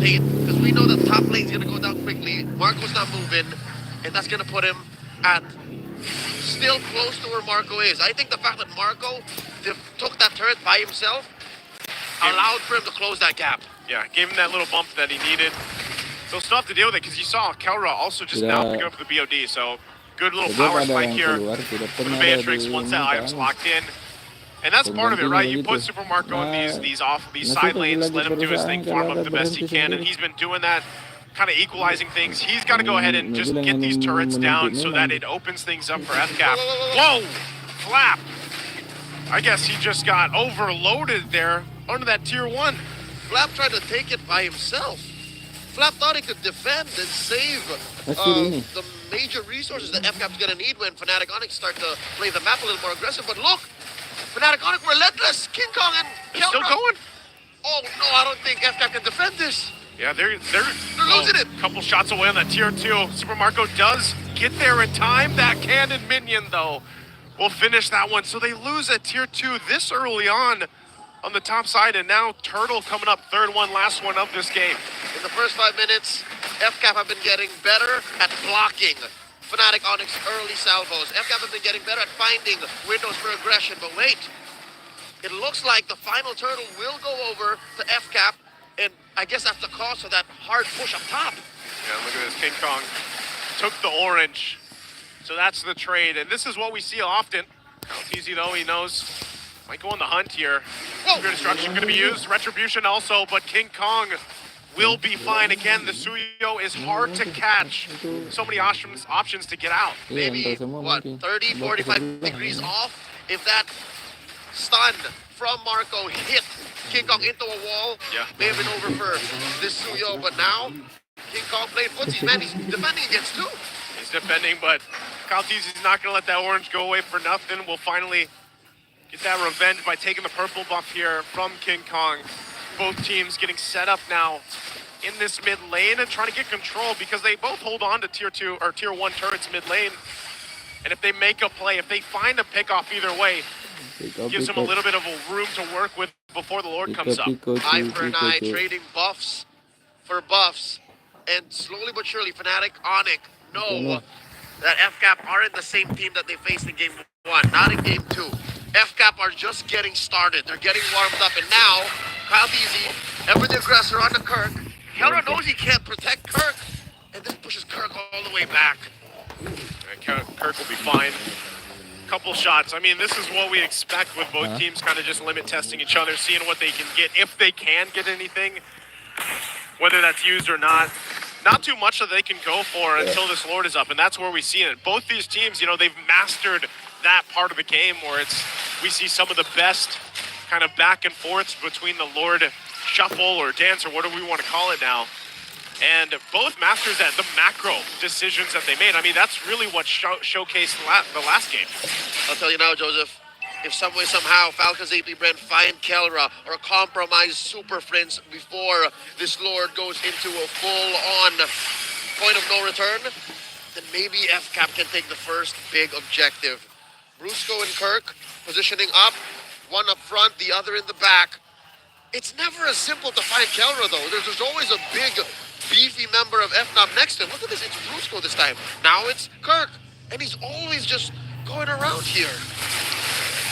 because we know the top lane's gonna go down quickly. Marco's not moving, and that's gonna put him at still close to where Marco is. I think the fact that Marco took that turret by himself allowed for him to close that gap. Yeah, gave him that little bump that he needed. So still have to deal with it because you saw Kelra also just now picking up the BOD. So good little power spike here for the Matrix once that item's locked in. And that's part of it, right? You put Super Marco in these side lanes, let him do his thing, farm up the best he can, and he's been doing that, kind of equalizing things. He's got to go ahead and just get these turrets down so that it opens things up for FCAP. Whoa! Flap! I guess he just got overloaded there under that tier 1. Flap tried to take it by himself. Flap thought he could defend and save the major resources that FCAP's gonna need when Fnatic Onyx start to play the map a little more aggressive. But look, Fnatic Onyx relentless. King Kong and They're still going. Oh no, I don't think FCAP can defend this. Yeah, they're losing it. A couple shots away on that tier 2. Super Marco does get there in time. That cannon minion though will finish that one. So they lose at tier 2 this early on the top side, and now Turtle coming up third one, last one of this game. In the first 5 minutes, FCAP have been getting better at blocking Fnatic Onyx early salvos. FCAP have been getting better at finding windows for aggression, but wait. It looks like the final Turtle will go over to FCAP, and I guess that's the cost of that hard push up top. Yeah, look at this, King Kong took the orange. So that's the trade, and this is what we see often. It's easy though, he knows. Might go on the hunt here. Good destruction going to be used. Retribution also, but King Kong will be fine. Again, the Suyo is hard to catch. So many options to get out. Maybe, what, 30, 45 degrees off? If that stun from Marco hit King Kong into a wall, may have been over for this Suyo, but now King Kong played footsie. Man, he's defending against 2. He's defending, but Kaltiz is not going to let that orange go away for nothing. We'll finally get that revenge by taking the purple buff here from King Kong. Both teams getting set up now in this mid lane and trying to get control because they both hold on to tier 2 or tier 1 turrets mid lane. And if they make a play, if they find a pick off either way, gives them a little bit of a room to work with before the Lord comes up. Eye for an eye, trading buffs for buffs. And slowly but surely, Fnatic Onyx know that FCAP aren't the same team that they faced in game 1, not in game 2. FCAP are just getting started. They're getting warmed up, and now Kyle DZ, ever the aggressor on the Kirk. Kelra knows he can't protect Kirk, and then pushes Kirk all the way back. Kirk will be fine. Couple shots. I mean, this is what we expect with both teams kind of just limit testing each other, seeing what they can get, if they can get anything, whether that's used or not. Not too much that they can go for until this Lord is up, and that's where we see it. Both these teams, you know, they've mastered that part of the game where we see some of the best kind of back and forths between the Lord shuffle or dance or whatever we want to call it now. And both masters that the macro decisions that they made. I mean, that's really what showcased the last game. I'll tell you now, Joseph, if some way, somehow, Falcons AP Brand find Kelra or compromise Super Friends before this Lord goes into a full-on point of no return, then maybe FCAP can take the first big objective. Brusco and Kirk positioning up, one up front, the other in the back. It's never as simple to find Kelra, though. There's always a big, beefy member of FNOP next to him. Look at this, it's Brusco this time. Now it's Kirk, and he's always just going around here.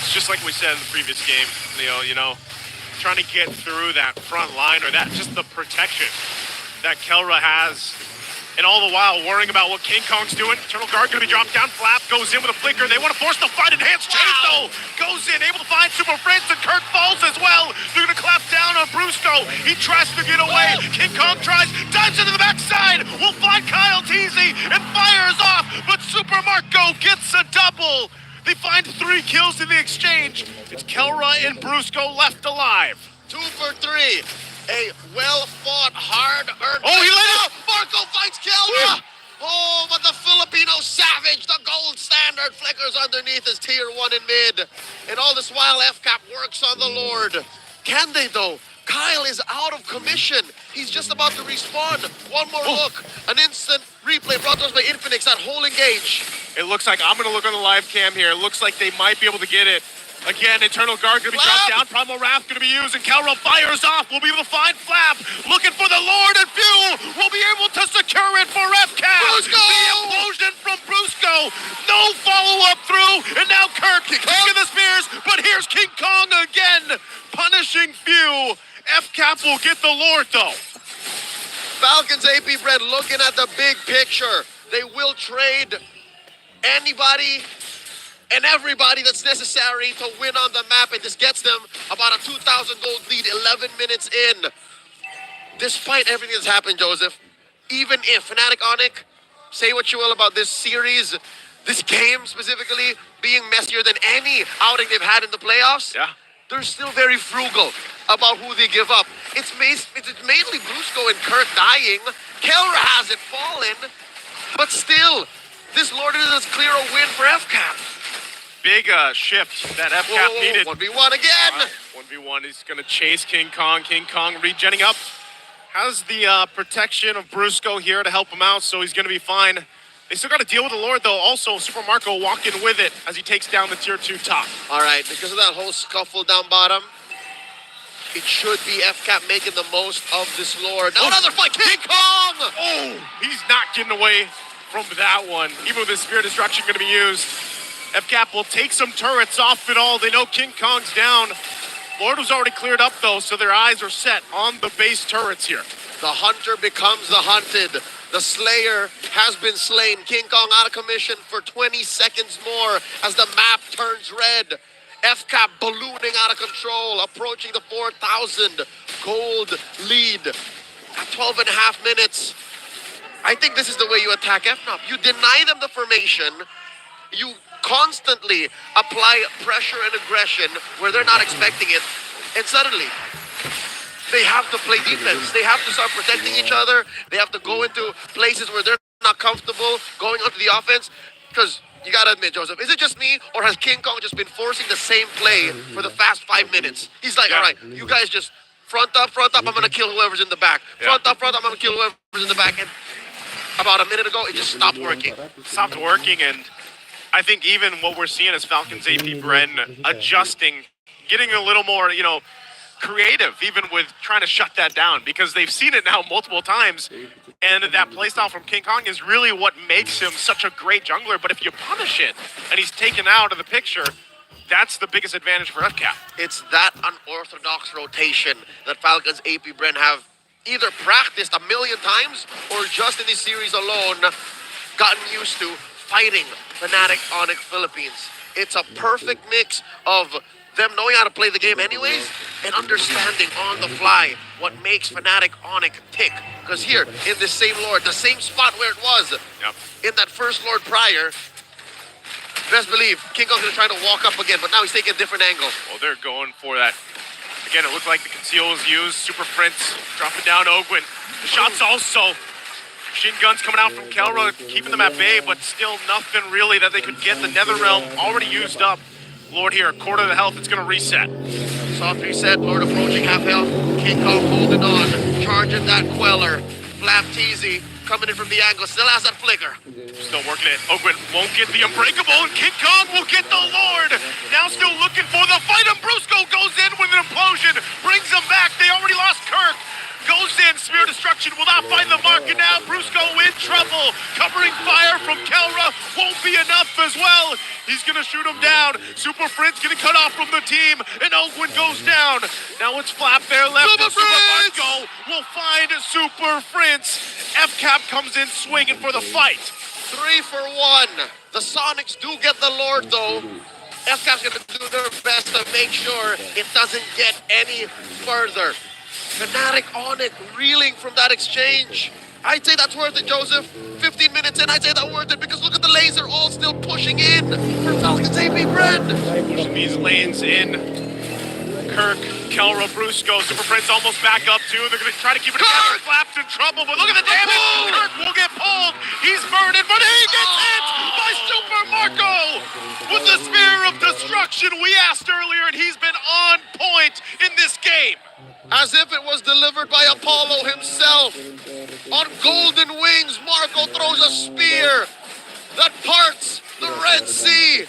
It's just like we said in the previous game, Leo, you know, trying to get through that front line or that just the protection that Kelra has. And all the while worrying about what King Kong's doing. Eternal Guard gonna be dropped down. Flap goes in with a flicker. They want to force the fight. Enhanced Chain though goes in, able to find Super Friends, and Kirk falls as well. They're gonna clap down on Brusco. He tries to get away. King Kong tries, dives into the backside. Will find Kyle Teasy and fires off, but Super Marco gets a double. They find 3 kills in the exchange. It's Kelra and Brusco left alive. 2 for 3. A well-fought, hard-earned... Oh, he let it! Marco fights Kelra! Oh, but the Filipino savage, the gold standard, flickers underneath his tier 1 in mid. And all this while, FCAP works on the Lord. Can they, though? Kyle is out of commission. He's just about to respawn. One more look. An instant replay brought to us by Infinix at whole engage. It looks like, I'm going to look on the live cam here. It looks like they might be able to get it. Again, Eternal Guard gonna be dropped down. Primal Wrath gonna be used, and Kelra fires off. We'll be able to find Flap. Looking for the Lord, and Fuel will be able to secure it for FCAP. Brusco! The implosion from Brusco. No follow-up through, and now Kirk taking the spears, but here's King Kong again, punishing Fuel. FCAP will get the Lord, though. Falcons AP Bread looking at the big picture. They will trade anybody and everybody that's necessary to win on the map, and this gets them about a 2,000 gold lead 11 minutes in. Despite everything that's happened, Joseph, even if Fnatic Onic, say what you will about this series, this game specifically being messier than any outing they've had in the playoffs, they're still very frugal about who they give up. It's mainly Brusco and Kirk dying. Kelra hasn't fallen, but still, this Lord is as clear a win for FCAP. Big shift that FCAP needed. 1v1 again. 1v1. He's going to chase King Kong. King Kong regenning up. Has the protection of Brusco here to help him out, so he's going to be fine. They still got to deal with the Lord, though. Also, Super Marco walking with it as he takes down the tier 2 top. All right, because of that whole scuffle down bottom, it should be FCAP making the most of this Lord. Now another fight, King Kong! Oh, he's not getting away from that one. Even with his Spear Destruction going to be used. FCAP will take some turrets off it all. They know King Kong's down. Lord was already cleared up, though, so their eyes are set on the base turrets here. The hunter becomes the hunted. The slayer has been slain. King Kong out of commission for 20 seconds more as the map turns red. FCAP ballooning out of control, approaching the 4,000 gold lead at 12 and a half minutes. I think this is the way you attack FNOP. You deny them the formation. You constantly apply pressure and aggression where they're not expecting it, and suddenly they have to play defense. They have to start protecting each other. They have to go into places where they're not comfortable going onto the offense. Because you gotta admit, Joseph, is it just me, or has King Kong just been forcing the same play for the past 5 minutes? He's like, all right, you guys just front up, I'm gonna kill whoever's in the back. Front up, I'm gonna kill whoever's in the back. And about a minute ago, it just stopped working. Stopped working, and I think even what we're seeing is Falcons AP Bren adjusting, getting a little more, creative, even with trying to shut that down, because they've seen it now multiple times, and that playstyle from King Kong is really what makes him such a great jungler. But if you punish it and he's taken out of the picture, that's the biggest advantage for FCAP. It's that unorthodox rotation that Falcons AP Bren have either practiced a million times or just in this series alone gotten used to fighting Fnatic Onic Philippines. It's a perfect mix of them knowing how to play the game anyways and understanding on the fly what makes Fnatic Onic tick. Because here, in this same Lord, the same spot where it was in that first Lord prior, best believe King Kong's gonna try to walk up again, but now he's taking a different angle. Well, they're going for that. Again, it looked like the conceal was used. Super Prince dropping down Ogwin. The shots also. Machine guns coming out from Kelra, keeping them at bay, but still nothing really that they could get. The Nether Realm already used up. Lord here, quarter of the health, it's going to reset. Soft reset, Lord approaching half health. King Kong holding on, charging that Queller. Flap Teasy coming in from the angle, still has that flicker. Still working it. Ogwin won't get the Unbreakable, and King Kong will get the Lord. Now still looking for the fight, and Brusco goes in with an implosion, brings them back. They already lost Kirk. Goes in, Spear Destruction will not find the mark, and now Brusco in trouble. Covering fire from Kelra won't be enough as well. He's gonna shoot him down. Super Prince getting cut off from the team, and Ogwin goes down. Now it's Flap there left, and Super Marco will find Super Prince. FCAP comes in swinging for the fight. 3 for 1. The Sonics do get the Lord though. FCAP's gonna do their best to make sure it doesn't get any further. Fnatic Onic reeling from that exchange. I'd say that's worth it, Joseph. 15 minutes in, I'd say that's worth it because look at the laser all still pushing in for Falcons AP Bren. Pushing these lanes in. Kirk, Kelra, Brusco, Super Prince almost back up too. They're going to try to keep it together. Flap's in trouble, but look at the damage. Kirk will get pulled. He's burning, but he gets hit by Super Marco with the Spear of Destruction we asked earlier, and he's been on point in this game. As if it was delivered by Apollo himself. On golden wings, Marco throws a spear that parts the Red Sea.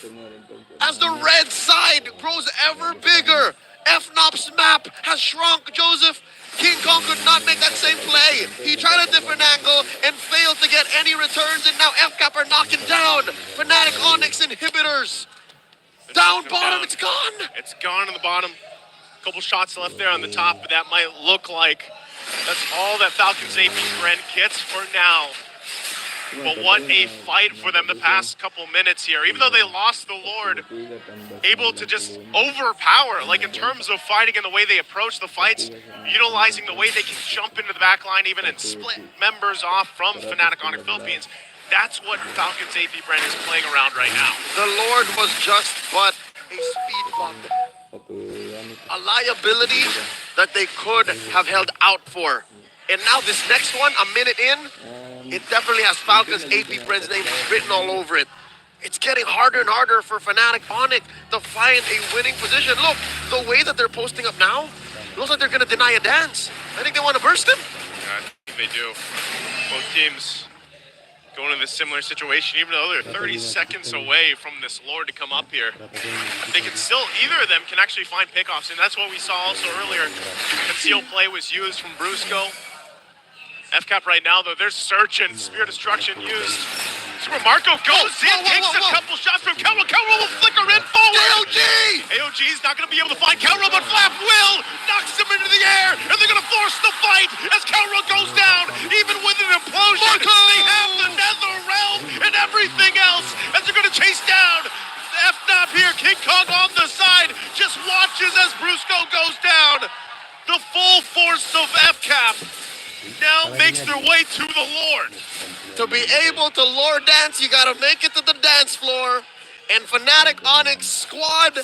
as the red side grows ever bigger. FNOP's map has shrunk, Joseph. King Kong could not make that same play. He tried a different angle and failed to get any returns, and now FCAP are knocking down Fnatic Onyx inhibitors. Down bottom, it's gone. It's gone in the bottom. Couple shots left there on the top, but that might look like that's all that Falcons AP Brent gets for now. But what a fight for them the past couple minutes here. Even though they lost the Lord, able to just overpower, like in terms of fighting and the way they approach the fights, utilizing the way they can jump into the back line even and split members off from Fnatic Onyx Philippines. That's what Falcons AP Brent is playing around right now. The Lord was just but a speed bump. A liability that they could have held out for. And now this next one, a minute in, it definitely has Falcons AP Brent's name written all over it. It's getting harder and harder for Fnatic Onyx to find a winning position. Look, the way that they're posting up now, looks like they're going to deny a dance. I think they want to burst him. Yeah, I think they do. Both teams going in this similar situation, even though they're 30 seconds away from this Lord to come up here. They can still, either of them can actually find pickoffs, and that's what we saw also earlier. Concealed play was used from Brusco. FCAP right now, though, they're searching. Spear Destruction used. Super Marco goes in, takes a couple shots from Kelro. Kelro will flicker in forward. AOG's not going to be able to find Kelro, but Flap will. Knocks him into the air, and they're going to force the fight as Kelro goes down. Even with an implosion, they have the Nether Realm and everything else as they're going to chase down FNOP here. King Kong on the side just watches as Brusco goes down. The full force of FCAP now makes their way to the Lord. To be able to Lord dance, you gotta make it to the dance floor. And Fnatic Onyx squad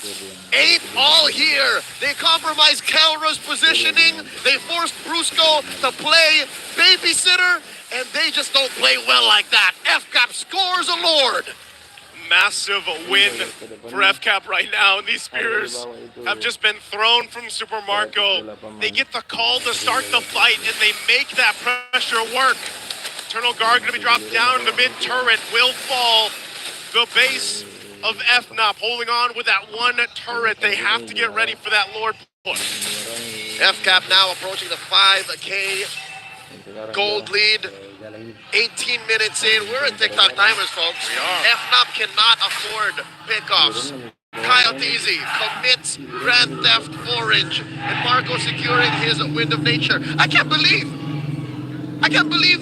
ain't all here. They compromised Kelra's positioning. They forced Brusco to play babysitter, and they just don't play well like that. FCAP scores a Lord. Massive win for FCAP right now, and these spears have just been thrown from Super Marco. They get the call to start the fight, and they make that pressure work. Eternal Guard going to be dropped down, the mid turret will fall. The base of FNOP holding on with that one turret. They have to get ready for that Lord push. FCAP now approaching the 5K gold lead. 18 minutes in, we're in TikTok timers, folks. We are. FNOP cannot afford pickoffs. Kyle Teasy commits Grand Theft Orange, and Marco securing his Wind of Nature. I can't believe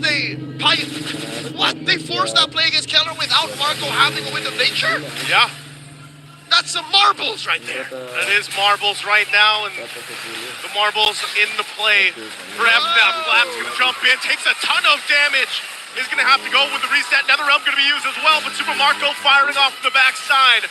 they they forced that play against Keller without Marco having a Wind of Nature? Yeah. That's some marbles right there. That is marbles right now, and the marbles in the play for FNOP. Flap's going to jump in, takes a ton of damage. He's going to have to go with the reset. Nether Realm going to be used as well, but Super Marco firing off the backside.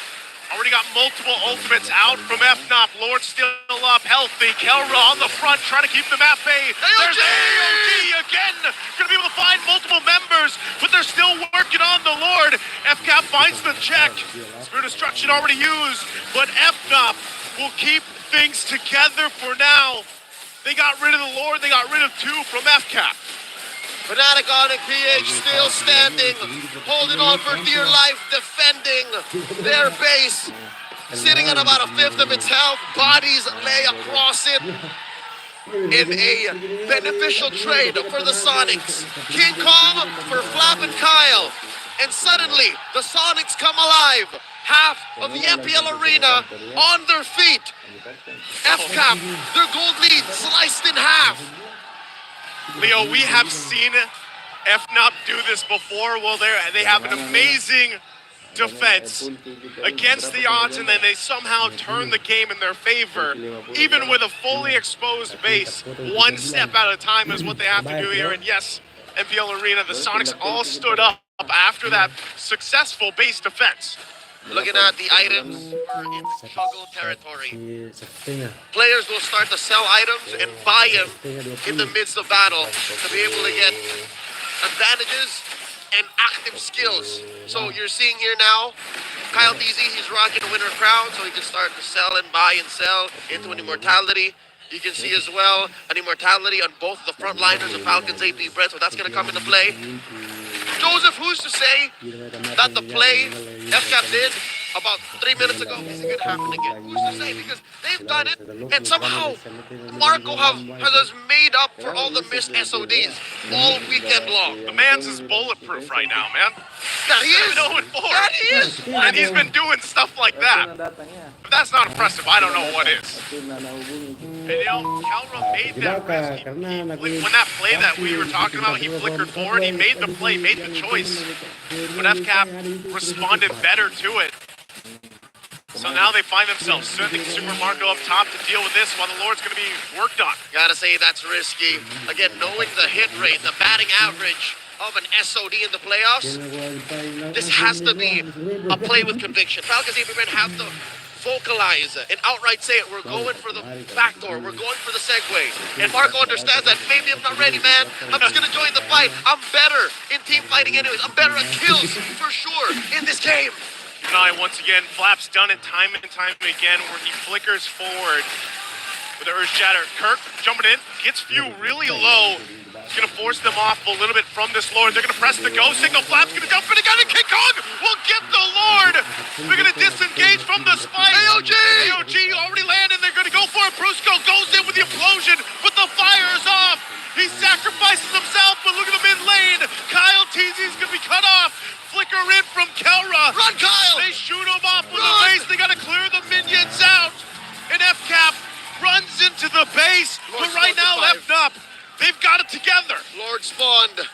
Already got multiple ultimates out from FNOP. Lord still up, healthy. Kelra on the front, trying to keep the map bay. There's AOG again. Going to be able to find multiple members, but they're still working on the Lord. FCAP finds the check. Spear Destruction already used, but FNOP will keep things together for now. They got rid of the Lord. They got rid of two from FCAP. Fnatic Onyx PH still standing, holding on for dear life, defending their base, sitting at about a fifth of its health. Bodies lay across it in a beneficial trade for the Sonics. King Kong for Flap and Kyle, and suddenly the Sonics come alive. Half of the MPL arena on their feet. FCAP, their gold lead sliced in half. Leo, we have seen FNOP do this before. Well, they have an amazing defense against the odds, and then they somehow turn the game in their favor. Even with a fully exposed base, one step at a time is what they have to do here. And yes, MPL Arena, the Sonics all stood up after that successful base defense. Looking at the items, we're in struggle territory. Players will start to sell items and buy them in the midst of battle to be able to get advantages and active skills. So you're seeing here now, Kyle DZ, he's rocking a winner crown, so he can start to sell and buy and sell into an immortality. You can see as well an immortality on both the front liners of Falcons AP Brent, so that's going to come into play. Joseph, who's to say that the play FCAP did about 3 minutes ago, this could happen again. Who's to say? Because they've done it, and somehow Marco has made up for all the missed SODs all weekend long. The man's is bulletproof right now, man. That he is. 7-0-4. That he is. And he's been doing stuff like that. If that's not impressive, I don't know what is. And you know, Calra made that risk. When that play that we were talking about, he flickered forward, he made the play, made the choice. But FCAP responded better to it. So now they find themselves sending Super Marco up top to deal with this while the Lord's going to be worked on. Gotta say that's risky. Again, knowing the hit rate, the batting average of an SOD in the playoffs, this has to be a play with conviction. Falcons even have to vocalize and outright say it. We're going for the backdoor. We're going for the segue. And Marco understands that. Maybe I'm not ready, man. I'm just going to join the fight. I'm better in team fighting anyways. I'm better at kills for sure in this game. Tonight, once again, Flap's done it time and time again where he flickers forward with the Earth Shatter. Kirk jumping in, gets Few really low. He's going to force them off a little bit from this Lord. They're going to press the go signal. Flap's going to jump in again, and King Kong will get the Lord. They're going to disengage from the spike. AOG already landed. They're going to go for it. Brusco goes in with the implosion, but the fire is off. He sacrifices himself, but look at the mid lane. Kyle Teasy's going to be cut off. Flicker in from Kelra. Run, Kyle! They shoot him off with the base. They got to clear the minions out. And FCAP runs into the base. Lord but right now, spawned left up. They've got it together. Lord spawned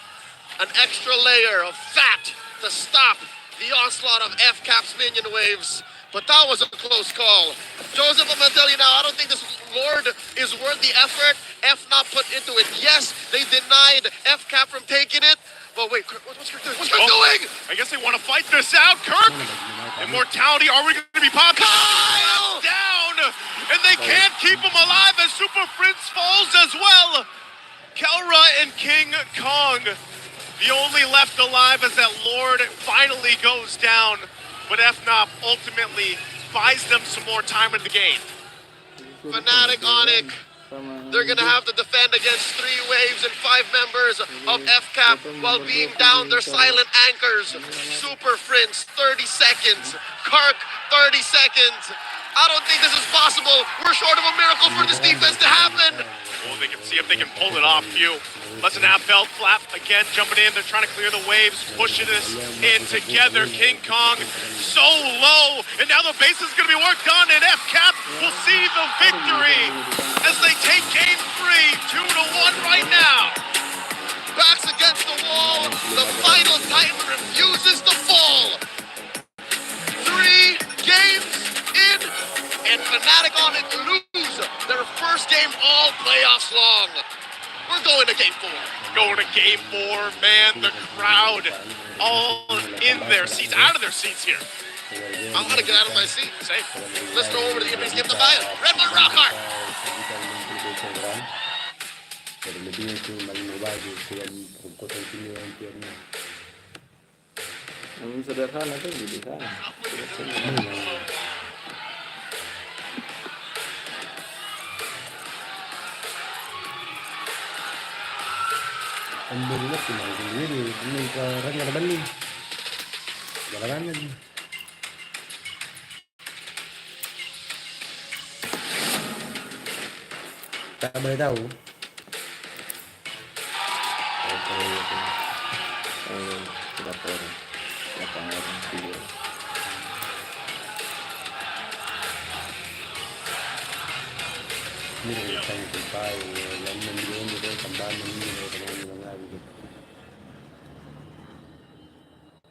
an extra layer of fat to stop the onslaught of FCAP's minion waves. But that was a close call. Joseph, I'm going to tell you now, I don't think this Lord is worth the effort F not put into it. Yes, they denied FCAP from taking it. But wait, what's Kirk doing? What's Kirk doing? I guess they want to fight this out. Kirk! Immortality, are we going to be popped? Kyle! Down! And they can't keep him alive as Super Prince falls as well. Kelra and King Kong, the only left alive as that Lord finally goes down. But FNOP ultimately buys them some more time in the game. Fnatic Onic. They're going to have to defend against 3 waves and 5 members of FCAP while being down their silent anchors. Super Prince, 30 seconds. Kirk, 30 seconds. I don't think this is possible. We're short of a miracle for this defense to happen. Well, they can see if they can pull it off. Few. Listen, Appel, Flap again jumping in. They're trying to clear the waves, pushing this in together. King Kong so low, and now the base is going to be worked on, and FCAP will see the victory as they take game 3, 2-1 right now. Backs against the wall. The final Titan refuses to fall. 3 games in, and Fnatic Onic lose their first game all playoffs long. We're going to game 4. Going to game 4, man. The crowd all in their seats, out of their seats here. I'm going to get out of my seat. Safe. Let's throw over to the MPL Skip the Fire. Red One Rock Hard. Yang sederhana tuh di sana. Alhamdulillah cuma sendiri, ini ke orang ada Bali. Jalan lagi. Tak boleh tahu. Berapa orang? 8 orang video. Ini saya sampai yang menjual itu tambahan ini dengan lagi.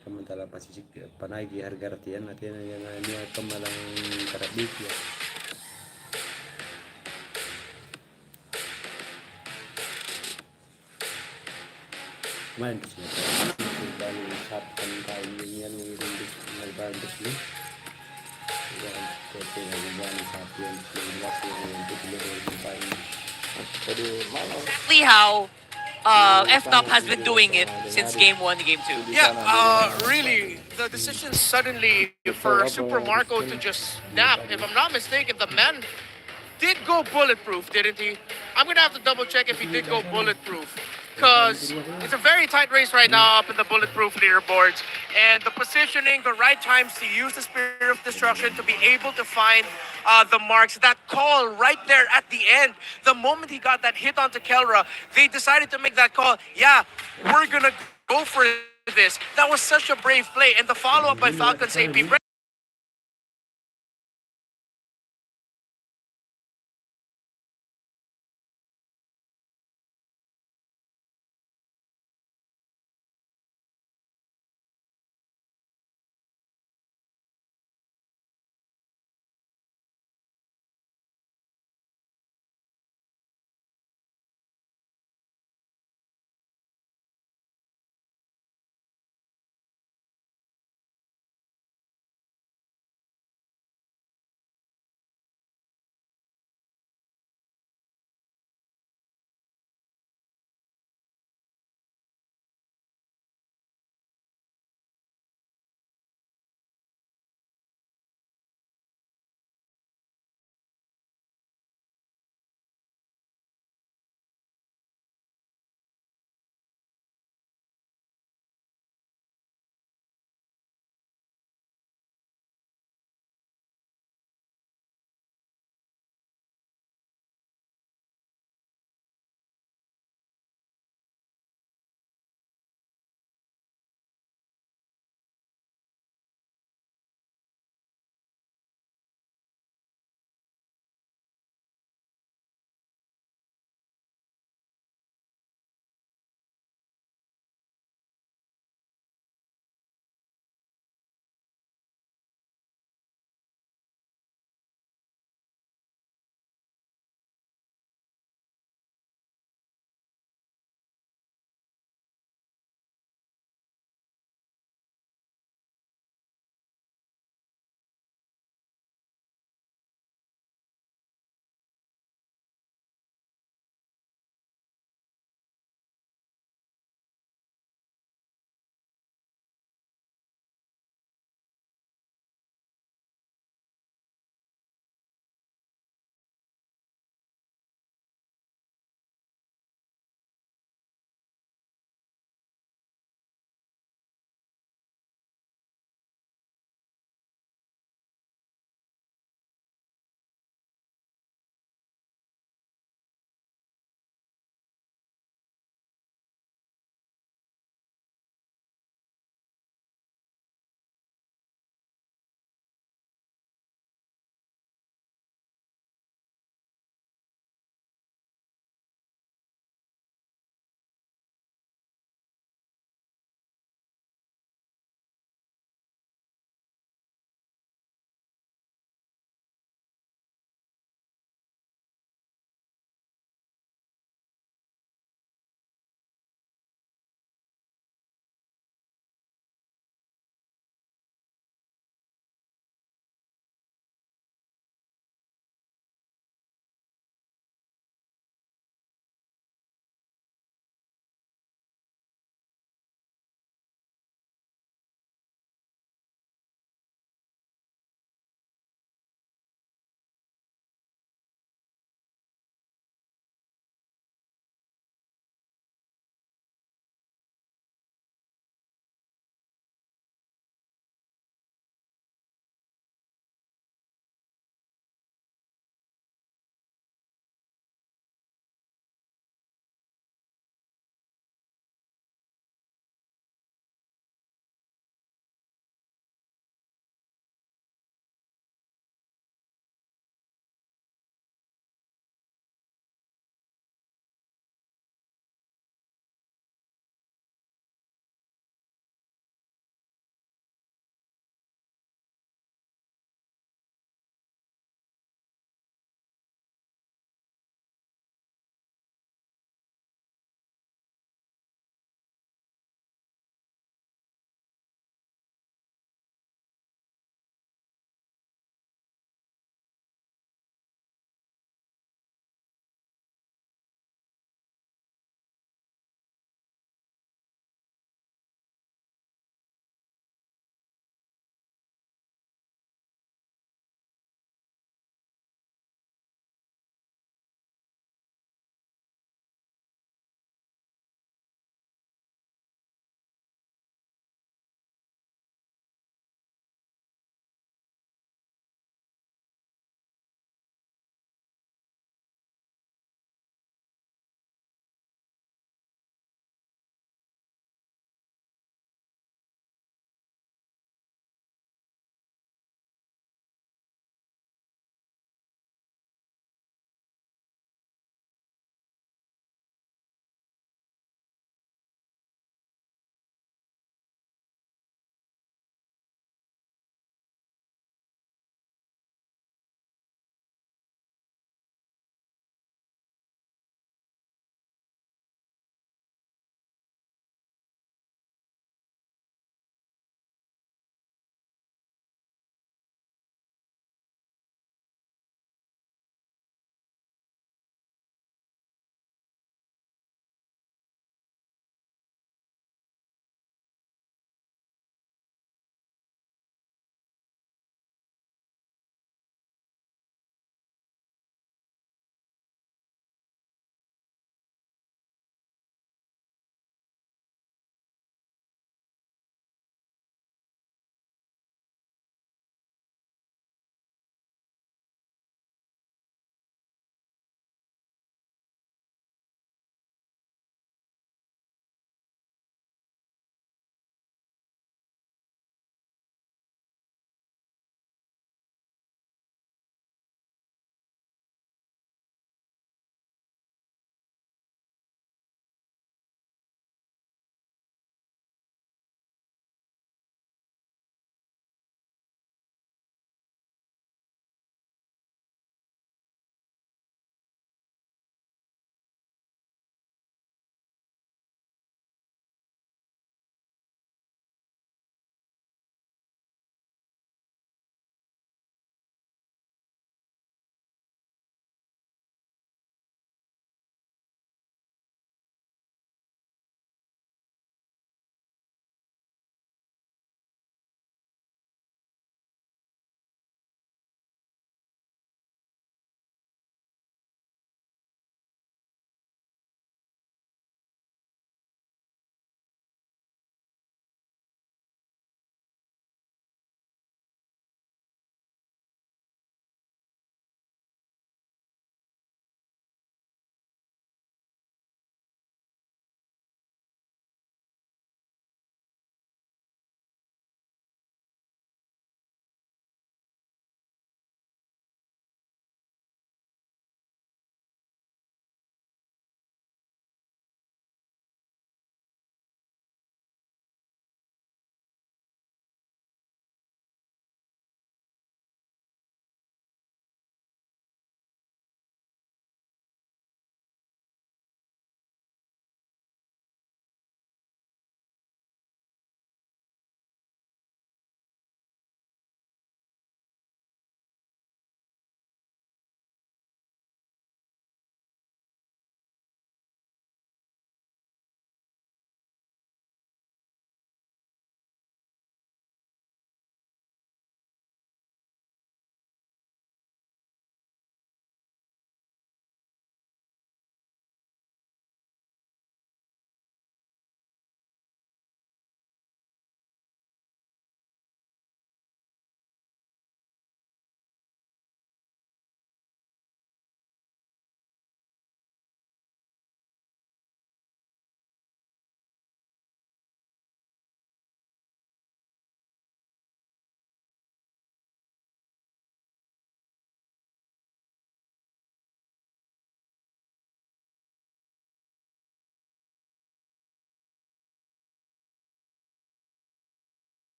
Sementara masih panaigi harga artian yang ini kemalang karabik ya. Kemarin dan sabkan kain yang rindik ngebantu ini. Exactly how FNOP has been doing it since game 1 to game 2. Yeah, really, the decision suddenly for Super Marco to just snap, if I'm not mistaken, the man did go bulletproof, didn't he? I'm gonna have to double check if he did go bulletproof. because it's a very tight race right now up in the bulletproof leaderboards. And the positioning, the right times to use the Spirit of Destruction to be able to find the marks. That call right there at the end, the moment he got that hit onto Kelra, they decided to make that call. Yeah, we're gonna go for this. That was such a brave play. And the follow-up by Falcon's AP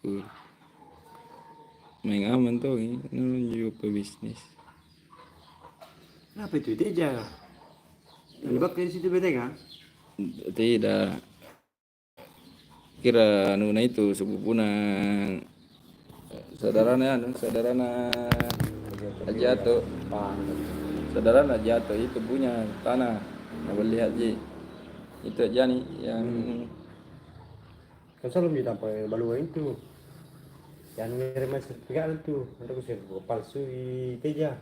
itu main aman tuh ini juga pebisnis. Kenapa itu aja? Terlibat di situ bete kan? Tidak kira nuna itu sepupuna saudaranya Ajato saudaranya Ajato itu punya tanah nah beli haji itu aja nih yang Kan selalu minta baluan itu. Yang ngirim sertifikat itu, ada kusir palsu di Teja.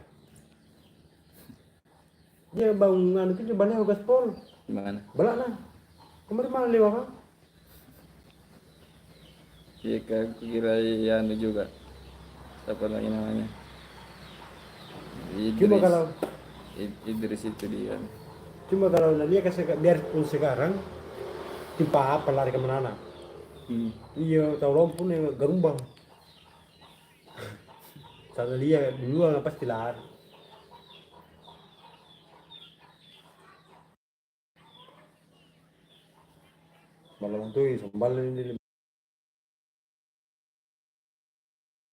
Dia bangun itu dia balik ke gaspol. gimana Balak lah. Kemarin mana lewat kan? iya aku kira Yanu juga siapa lagi namanya Cuma kalau Idris itu dia dia kasih biarpun sekarang timpa apa lari ke mana? Iya, tahu rompun yang gerumbang. Sana dia dulu lah pasti lari. Malam tuh sembal ini